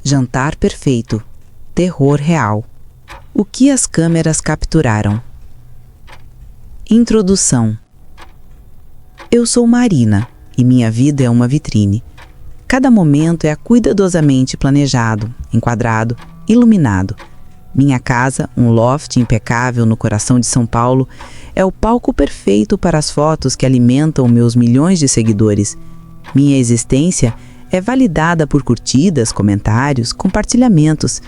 Jantar perfeito. Terror real. O que as câmeras capturaram? Introdução. Eu sou Marina e minha vida é uma vitrine. Cada momento é cuidadosamente planejado, enquadrado, iluminado. Minha casa, um loft impecável no coração de São Paulo, é o palco perfeito para as fotos que alimentam meus milhões de seguidores. Minha existência é validada por curtidas, comentários, compartilhamentos.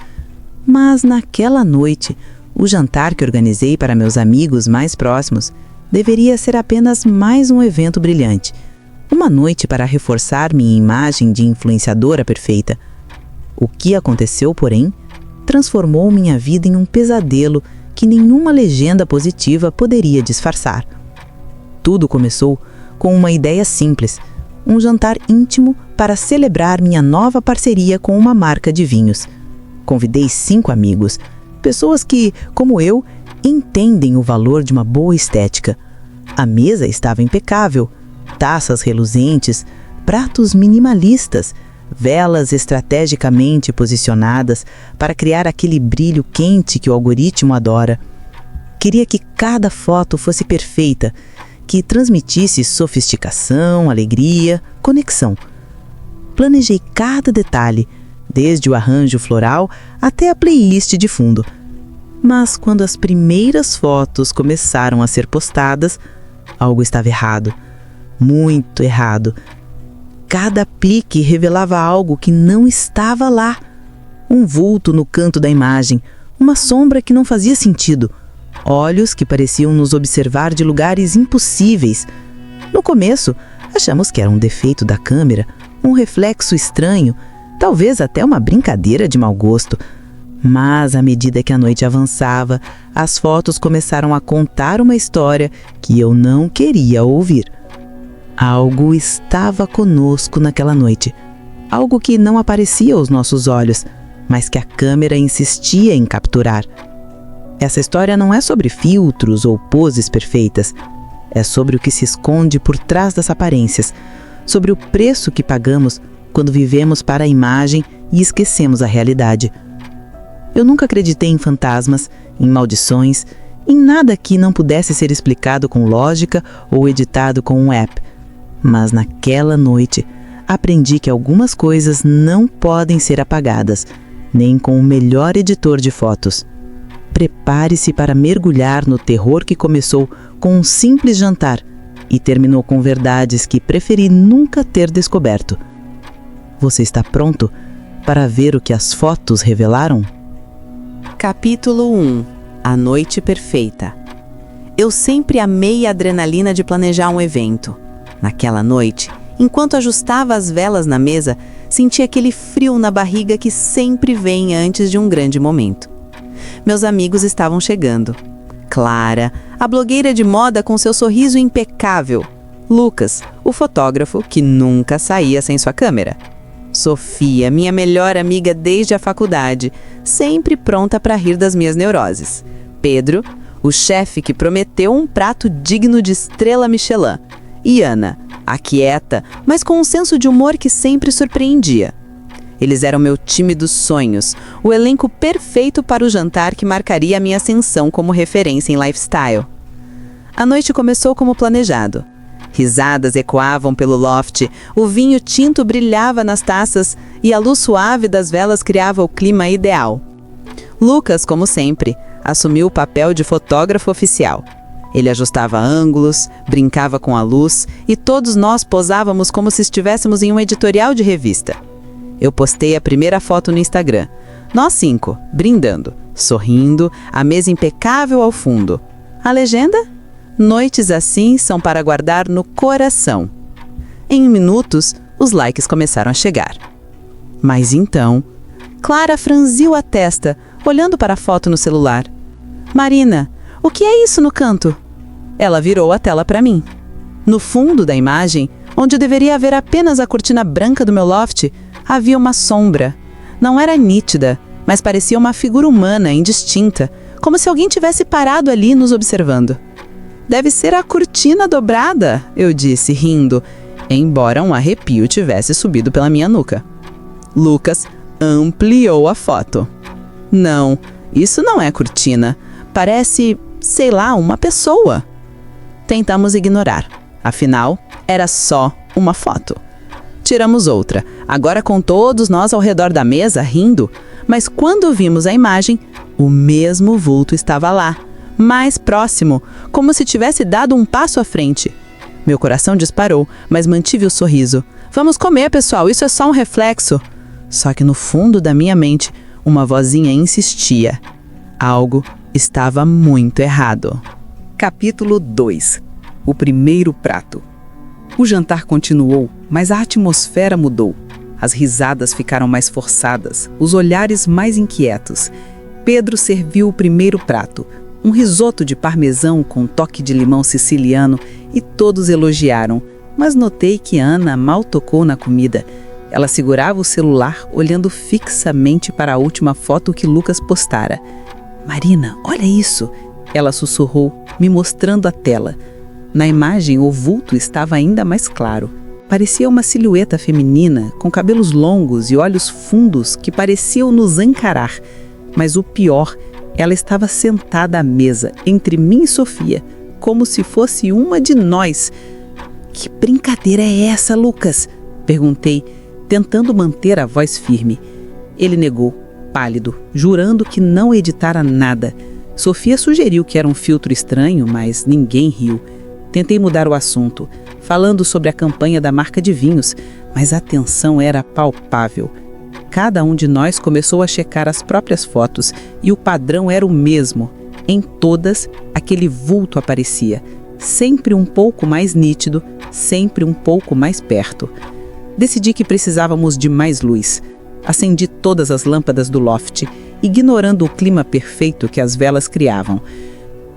Mas naquela noite, o jantar que organizei para meus amigos mais próximos deveria ser apenas mais um evento brilhante. Uma noite para reforçar minha imagem de influenciadora perfeita. O que aconteceu, porém, transformou minha vida em um pesadelo que nenhuma legenda positiva poderia disfarçar. Tudo começou com uma ideia simples, um jantar íntimo para celebrar minha nova parceria com uma marca de vinhos. Convidei 5 amigos, pessoas que, como eu, entendem o valor de uma boa estética. A mesa estava impecável, taças reluzentes, pratos minimalistas, velas estrategicamente posicionadas para criar aquele brilho quente que o algoritmo adora. Queria que cada foto fosse perfeita, que transmitisse sofisticação, alegria, conexão. Planejei cada detalhe, desde o arranjo floral até a playlist de fundo. Mas quando as primeiras fotos começaram a ser postadas, algo estava errado. Muito errado. Cada clique revelava algo que não estava lá. Um vulto no canto da imagem, uma sombra que não fazia sentido, olhos que pareciam nos observar de lugares impossíveis. No começo, achamos que era um defeito da câmera, um reflexo estranho, talvez até uma brincadeira de mau gosto. Mas à medida que a noite avançava, as fotos começaram a contar uma história que eu não queria ouvir. Algo estava conosco naquela noite. Algo que não aparecia aos nossos olhos, mas que a câmera insistia em capturar. Essa história não é sobre filtros ou poses perfeitas. É sobre o que se esconde por trás das aparências, sobre o preço que pagamos quando vivemos para a imagem e esquecemos a realidade. Eu nunca acreditei em fantasmas, em maldições, em nada que não pudesse ser explicado com lógica ou editado com um app. Mas naquela noite, aprendi que algumas coisas não podem ser apagadas, nem com o melhor editor de fotos. Prepare-se para mergulhar no terror que começou com um simples jantar e terminou com verdades que preferi nunca ter descoberto. Você está pronto para ver o que as fotos revelaram? Capítulo 1. A noite perfeita. Eu sempre amei a adrenalina de planejar um evento. Naquela noite, enquanto ajustava as velas na mesa, senti aquele frio na barriga que sempre vem antes de um grande momento. Meus amigos estavam chegando. Clara, a blogueira de moda com seu sorriso impecável. Lucas, o fotógrafo que nunca saía sem sua câmera. Sofia, minha melhor amiga desde a faculdade, sempre pronta para rir das minhas neuroses. Pedro, o chefe que prometeu um prato digno de estrela Michelin. E Ana, a quieta, mas com um senso de humor que sempre surpreendia. Eles eram meu time dos sonhos, o elenco perfeito para o jantar que marcaria a minha ascensão como referência em lifestyle. A noite começou como planejado. Risadas ecoavam pelo loft, o vinho tinto brilhava nas taças e a luz suave das velas criava o clima ideal. Lucas, como sempre, assumiu o papel de fotógrafo oficial. Ele ajustava ângulos, brincava com a luz e todos nós posávamos como se estivéssemos em um editorial de revista. Eu postei a primeira foto no Instagram. Nós 5, brindando, sorrindo, a mesa impecável ao fundo. A legenda? Noites assim são para guardar no coração. Em minutos, os likes começaram a chegar. Mas então, Clara franziu a testa, olhando para a foto no celular. Marina, o que é isso no canto? Ela virou a tela para mim. No fundo da imagem, onde deveria haver apenas a cortina branca do meu loft, havia uma sombra. Não era nítida, mas parecia uma figura humana, indistinta, como se alguém tivesse parado ali nos observando. Deve ser a cortina dobrada, eu disse, rindo, embora um arrepio tivesse subido pela minha nuca. Lucas, ampliou a foto. Não, isso não é cortina. Parece, sei lá, uma pessoa. Tentamos ignorar. Afinal, era só uma foto. Tiramos outra, agora com todos nós ao redor da mesa rindo, mas quando vimos a imagem, o mesmo vulto estava lá, mais próximo, como se tivesse dado um passo à frente. Meu coração disparou, mas mantive o sorriso. Vamos comer, pessoal, isso é só um reflexo. Só que no fundo da minha mente, uma vozinha insistia. Algo estava muito errado. Capítulo 2. O primeiro prato. O jantar continuou, mas a atmosfera mudou. As risadas ficaram mais forçadas, os olhares mais inquietos. Pedro serviu o primeiro prato, um risoto de parmesão com toque de limão siciliano, e todos elogiaram, mas notei que Ana mal tocou na comida. Ela segurava o celular, olhando fixamente para a última foto que Lucas postara. "Marina, olha isso!" Ela sussurrou, me mostrando a tela. Na imagem, o vulto estava ainda mais claro. Parecia uma silhueta feminina, com cabelos longos e olhos fundos que pareciam nos encarar. Mas o pior, ela estava sentada à mesa, entre mim e Sofia, como se fosse uma de nós. "Que brincadeira é essa, Lucas?" perguntei, tentando manter a voz firme. Ele negou, pálido, jurando que não editara nada. Sofia sugeriu que era um filtro estranho, mas ninguém riu. Tentei mudar o assunto, falando sobre a campanha da marca de vinhos, mas a tensão era palpável. Cada um de nós começou a checar as próprias fotos e o padrão era o mesmo. Em todas, aquele vulto aparecia, sempre um pouco mais nítido, sempre um pouco mais perto. Decidi que precisávamos de mais luz. Acendi todas as lâmpadas do loft, ignorando o clima perfeito que as velas criavam.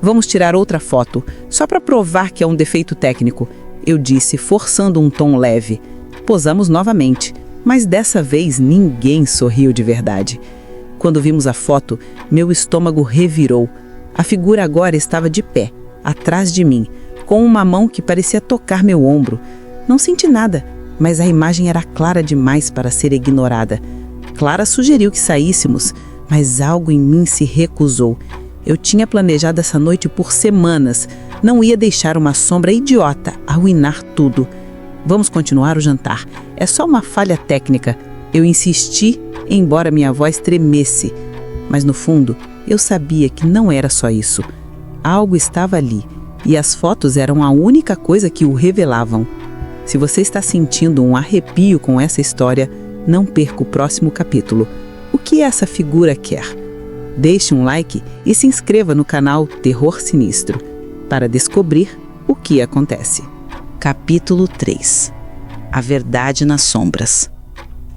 "Vamos tirar outra foto, só para provar que é um defeito técnico", eu disse, forçando um tom leve. Posamos novamente, mas dessa vez ninguém sorriu de verdade. Quando vimos a foto, meu estômago revirou. A figura agora estava de pé, atrás de mim, com uma mão que parecia tocar meu ombro. Não senti nada, mas a imagem era clara demais para ser ignorada. Clara sugeriu que saíssemos, mas algo em mim se recusou. Eu tinha planejado essa noite por semanas. Não ia deixar uma sombra idiota arruinar tudo. "Vamos continuar o jantar. É só uma falha técnica." Eu insisti, embora minha voz tremesse. Mas no fundo, eu sabia que não era só isso. Algo estava ali, e as fotos eram a única coisa que o revelavam. Se você está sentindo um arrepio com essa história, não perca o próximo capítulo. O que essa figura quer? Deixe um like e se inscreva no canal Terror Sinistro para descobrir o que acontece. Capítulo 3. A verdade nas sombras.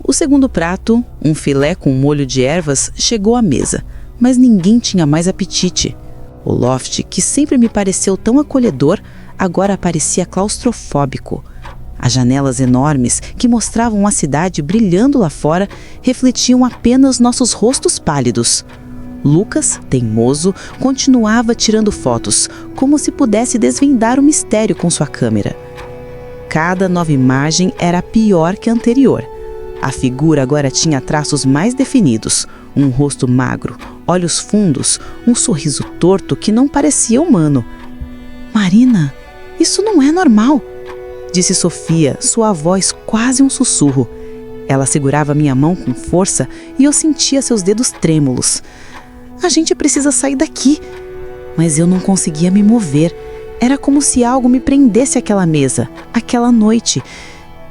O segundo prato, um filé com molho de ervas, chegou à mesa, mas ninguém tinha mais apetite. O loft, que sempre me pareceu tão acolhedor, agora parecia claustrofóbico. As janelas enormes, que mostravam a cidade brilhando lá fora, refletiam apenas nossos rostos pálidos. Lucas, teimoso, continuava tirando fotos, como se pudesse desvendar o mistério com sua câmera. Cada nova imagem era pior que a anterior. A figura agora tinha traços mais definidos, um rosto magro, olhos fundos, um sorriso torto que não parecia humano. "Marina, isso não é normal", disse Sofia, sua voz quase um sussurro. Ela segurava minha mão com força e eu sentia seus dedos trêmulos. "A gente precisa sair daqui." Mas eu não conseguia me mover. Era como se algo me prendesse àquela mesa, àquela noite.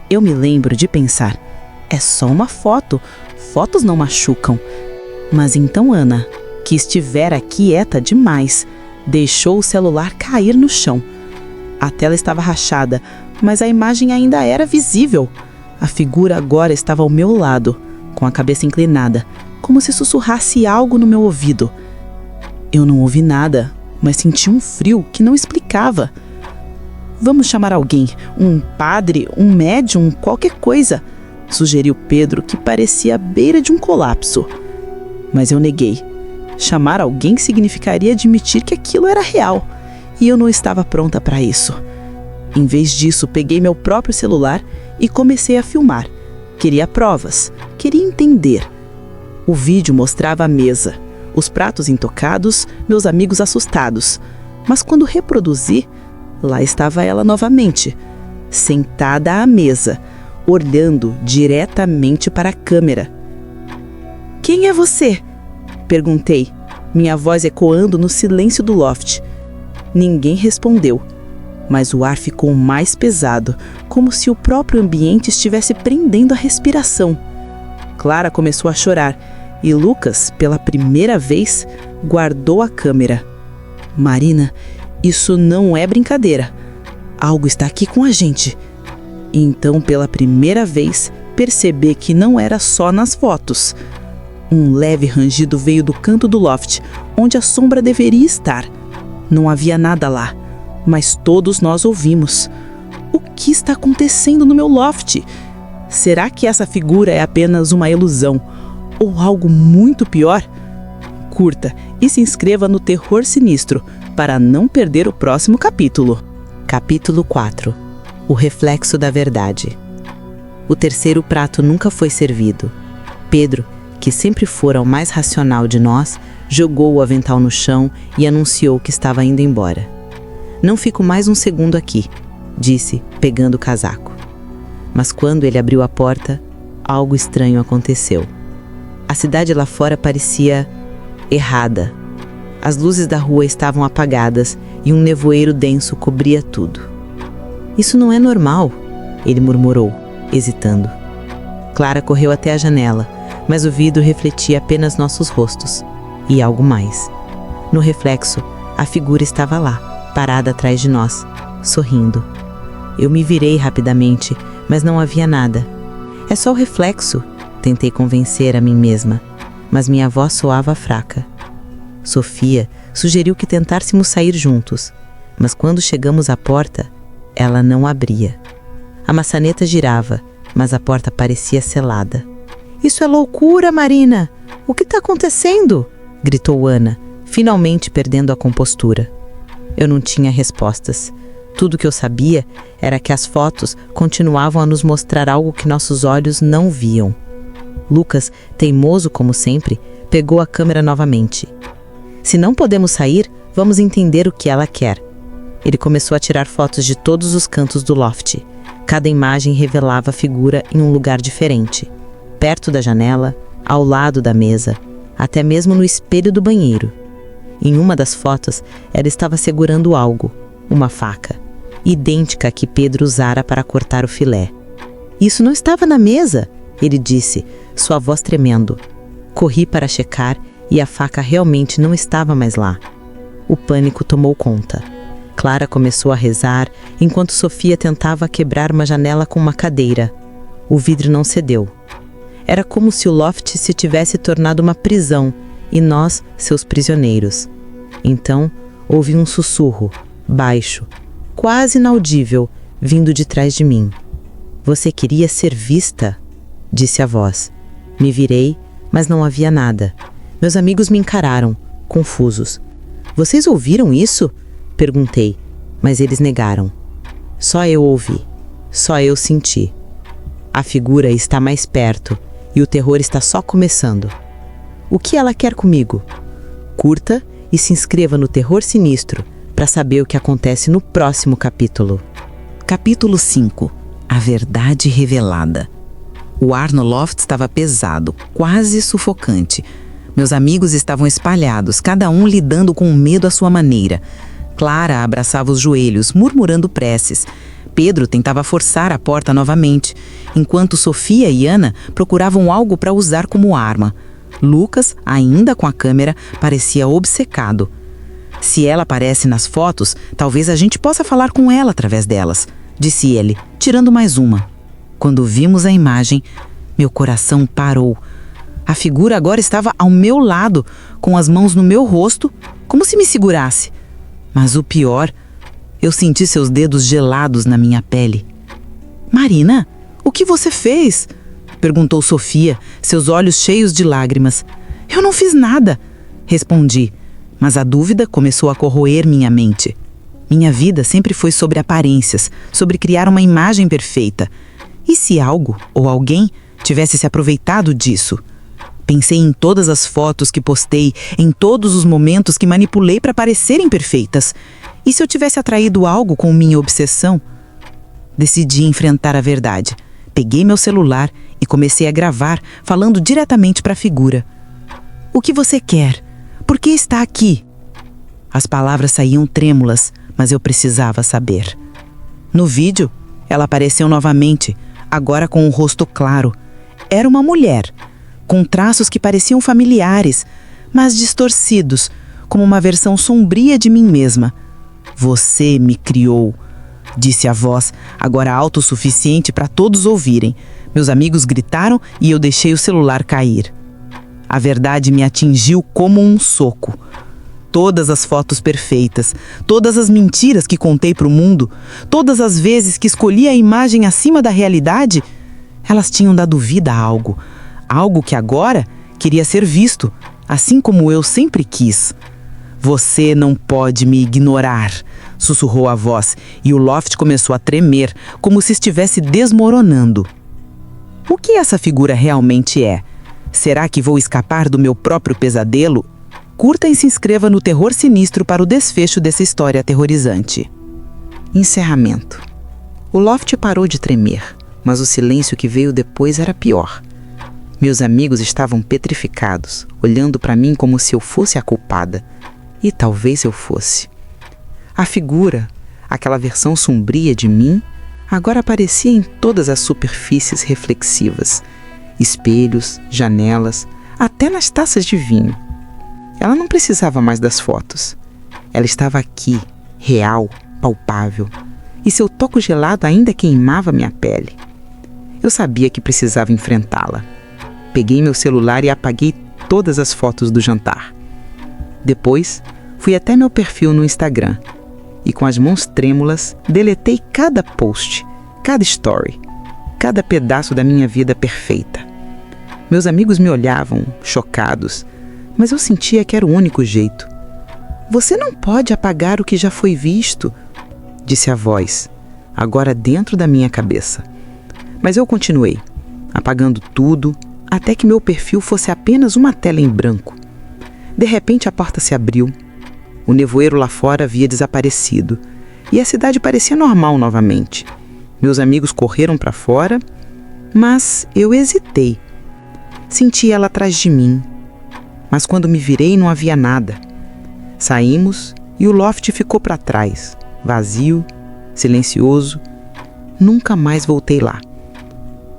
Eu me lembro de pensar, é só uma foto, fotos não machucam. Mas então Ana, que estivera quieta demais, deixou o celular cair no chão. A tela estava rachada, mas a imagem ainda era visível. A figura agora estava ao meu lado, com a cabeça inclinada, como se sussurrasse algo no meu ouvido. Eu não ouvi nada, mas senti um frio que não explicava. "Vamos chamar alguém, um padre, um médium, qualquer coisa", sugeriu Pedro, que parecia à beira de um colapso. Mas eu neguei. Chamar alguém significaria admitir que aquilo era real, e eu não estava pronta para isso. Em vez disso, peguei meu próprio celular e comecei a filmar. Queria provas, queria entender, O vídeo mostrava a mesa, os pratos intocados, meus amigos assustados. Mas quando reproduzi, lá estava ela novamente, sentada à mesa, olhando diretamente para a câmera. "Quem é você?" perguntei, minha voz ecoando no silêncio do loft. Ninguém respondeu, mas o ar ficou mais pesado, como se o próprio ambiente estivesse prendendo a respiração. Clara começou a chorar e Lucas, pela primeira vez, guardou a câmera. "Marina, isso não é brincadeira. Algo está aqui com a gente." E então, pela primeira vez, percebi que não era só nas fotos. Um leve rangido veio do canto do loft, onde a sombra deveria estar. Não havia nada lá, mas todos nós ouvimos. O que está acontecendo no meu loft? Será que essa figura é apenas uma ilusão? Ou algo muito pior? Curta e se inscreva no Terror Sinistro para não perder o próximo capítulo. Capítulo 4. O reflexo da verdade. O terceiro prato nunca foi servido. Pedro, que sempre fora o mais racional de nós, jogou o avental no chão e anunciou que estava indo embora. "Não fico mais um segundo aqui", disse, pegando o casaco. Mas quando ele abriu a porta, algo estranho aconteceu. A cidade lá fora parecia errada. As luzes da rua estavam apagadas e um nevoeiro denso cobria tudo. "Isso não é normal", ele murmurou, hesitando. Clara correu até a janela, mas o vidro refletia apenas nossos rostos. E algo mais. No reflexo, a figura estava lá, parada atrás de nós, sorrindo. Eu me virei rapidamente, mas não havia nada. "É só o reflexo", tentei convencer a mim mesma, mas minha voz soava fraca. Sofia sugeriu que tentássemos sair juntos, mas quando chegamos à porta, ela não abria. A maçaneta girava, mas a porta parecia selada. "Isso é loucura, Marina! O que está acontecendo?" gritou Ana, finalmente perdendo a compostura. Eu não tinha respostas. Tudo que eu sabia era que as fotos continuavam a nos mostrar algo que nossos olhos não viam. Lucas, teimoso como sempre, pegou a câmera novamente. "Se não podemos sair, vamos entender o que ela quer." Ele começou a tirar fotos de todos os cantos do loft. Cada imagem revelava a figura em um lugar diferente. Perto da janela, ao lado da mesa, até mesmo no espelho do banheiro. Em uma das fotos, ela estava segurando algo, uma faca, idêntica à que Pedro usara para cortar o filé. "Isso não estava na mesa", ele disse, sua voz tremendo. Corri para checar e a faca realmente não estava mais lá. O pânico tomou conta. Clara começou a rezar, enquanto Sofia tentava quebrar uma janela com uma cadeira. O vidro não cedeu. Era como se o loft se tivesse tornado uma prisão e nós, seus prisioneiros. Então, ouvi um sussurro, baixo, quase inaudível, vindo de trás de mim. "Você queria ser vista?", disse a voz. Me virei, mas não havia nada. Meus amigos me encararam, confusos. "Vocês ouviram isso?", perguntei, mas eles negaram. Só eu ouvi, só eu senti. A figura está mais perto e o terror está só começando. O que ela quer comigo? Curta e se inscreva no Terror Sinistro para saber o que acontece no próximo capítulo. Capítulo 5. A verdade revelada. O ar no loft estava pesado, quase sufocante. Meus amigos estavam espalhados, cada um lidando com o medo à sua maneira. Clara abraçava os joelhos, murmurando preces. Pedro tentava forçar a porta novamente, enquanto Sofia e Ana procuravam algo para usar como arma. Lucas, ainda com a câmera, parecia obcecado. "Se ela aparece nas fotos, talvez a gente possa falar com ela através delas", disse ele, tirando mais uma. Quando vimos a imagem, meu coração parou. A figura agora estava ao meu lado, com as mãos no meu rosto, como se me segurasse. Mas o pior, eu senti seus dedos gelados na minha pele. "Marina, o que você fez?", perguntou Sofia, seus olhos cheios de lágrimas. "Eu não fiz nada", respondi, mas a dúvida começou a corroer minha mente. Minha vida sempre foi sobre aparências, sobre criar uma imagem perfeita. E se algo ou alguém tivesse se aproveitado disso? Pensei em todas as fotos que postei, em todos os momentos que manipulei para parecerem perfeitas. E se eu tivesse atraído algo com minha obsessão? Decidi enfrentar a verdade. Peguei meu celular e comecei a gravar, falando diretamente para a figura. O que você quer? Por que está aqui? As palavras saíam trêmulas, mas eu precisava saber. No vídeo, ela apareceu novamente, agora com o rosto claro. Era uma mulher, com traços que pareciam familiares, mas distorcidos, como uma versão sombria de mim mesma. Você me criou, disse a voz, agora autossuficiente para todos ouvirem. Meus amigos gritaram e eu deixei o celular cair. A verdade me atingiu como um soco. Todas as fotos perfeitas, todas as mentiras que contei para o mundo, todas as vezes que escolhi a imagem acima da realidade, elas tinham dado vida a algo. Algo que agora queria ser visto, assim como eu sempre quis. Você não pode me ignorar, sussurrou a voz, e o loft começou a tremer, como se estivesse desmoronando. O que essa figura realmente é? Será que vou escapar do meu próprio pesadelo? Curta e se inscreva no Terror Sinistro para o desfecho dessa história aterrorizante. Encerramento. O loft parou de tremer, mas o silêncio que veio depois era pior. Meus amigos estavam petrificados, olhando para mim como se eu fosse a culpada. E talvez eu fosse. A figura, aquela versão sombria de mim, agora aparecia em todas as superfícies reflexivas. Espelhos, janelas, até nas taças de vinho. Ela não precisava mais das fotos. Ela estava aqui, real, palpável. E seu toco gelado ainda queimava minha pele. Eu sabia que precisava enfrentá-la. Peguei meu celular e apaguei todas as fotos do jantar. Depois, fui até meu perfil no Instagram e, com as mãos trêmulas, deletei cada post, cada story, cada pedaço da minha vida perfeita. Meus amigos me olhavam, chocados, mas eu sentia que era o único jeito. Você não pode apagar o que já foi visto, disse a voz, agora dentro da minha cabeça. Mas eu continuei, apagando tudo, até que meu perfil fosse apenas uma tela em branco. De repente a porta se abriu. O nevoeiro lá fora havia desaparecido e a cidade parecia normal novamente. Meus amigos correram para fora, mas eu hesitei. Senti ela atrás de mim, mas quando me virei não havia nada. Saímos e o loft ficou para trás, vazio, silencioso. Nunca mais voltei lá.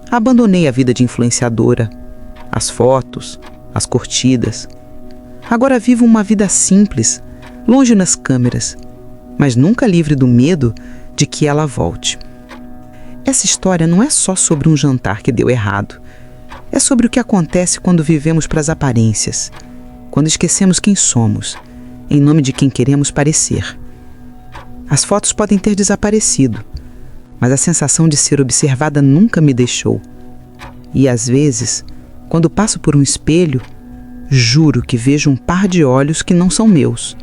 Abandonei a vida de influenciadora, as fotos, as curtidas. Agora vivo uma vida simples, longe nas câmeras, mas nunca livre do medo de que ela volte. Essa história não é só sobre um jantar que deu errado. É sobre o que acontece quando vivemos para as aparências, quando esquecemos quem somos, em nome de quem queremos parecer. As fotos podem ter desaparecido, mas a sensação de ser observada nunca me deixou. E às vezes, quando passo por um espelho, juro que vejo um par de olhos que não são meus.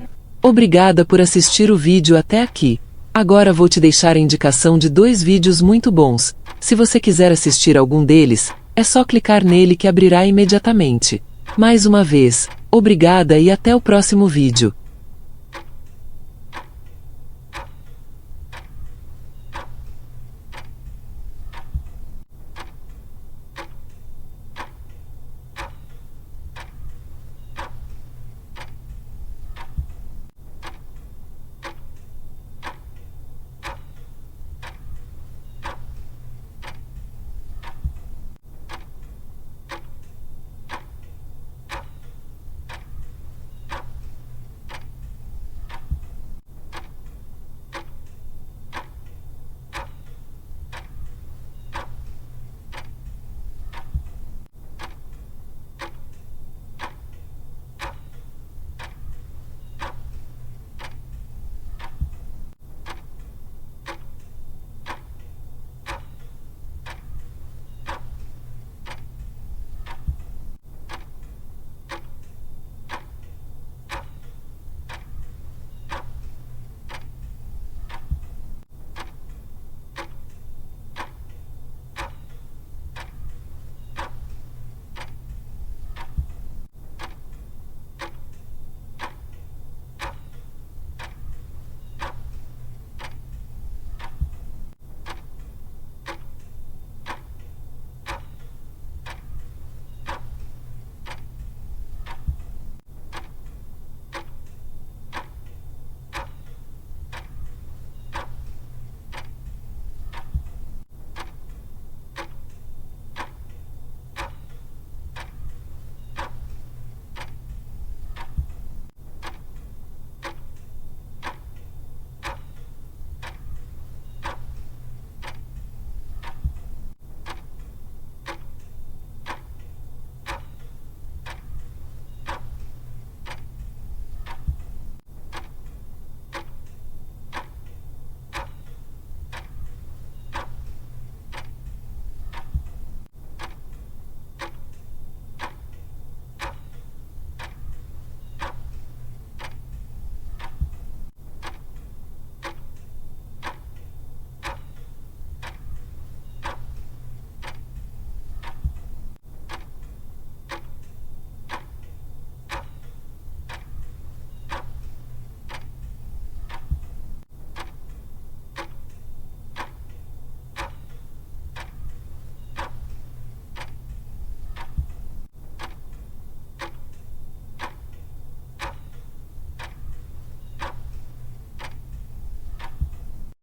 Obrigada por assistir o vídeo até aqui. Agora vou te deixar a indicação de 2 vídeos muito bons. Se você quiser assistir algum deles, é só clicar nele que abrirá imediatamente. Mais uma vez, obrigada e até o próximo vídeo.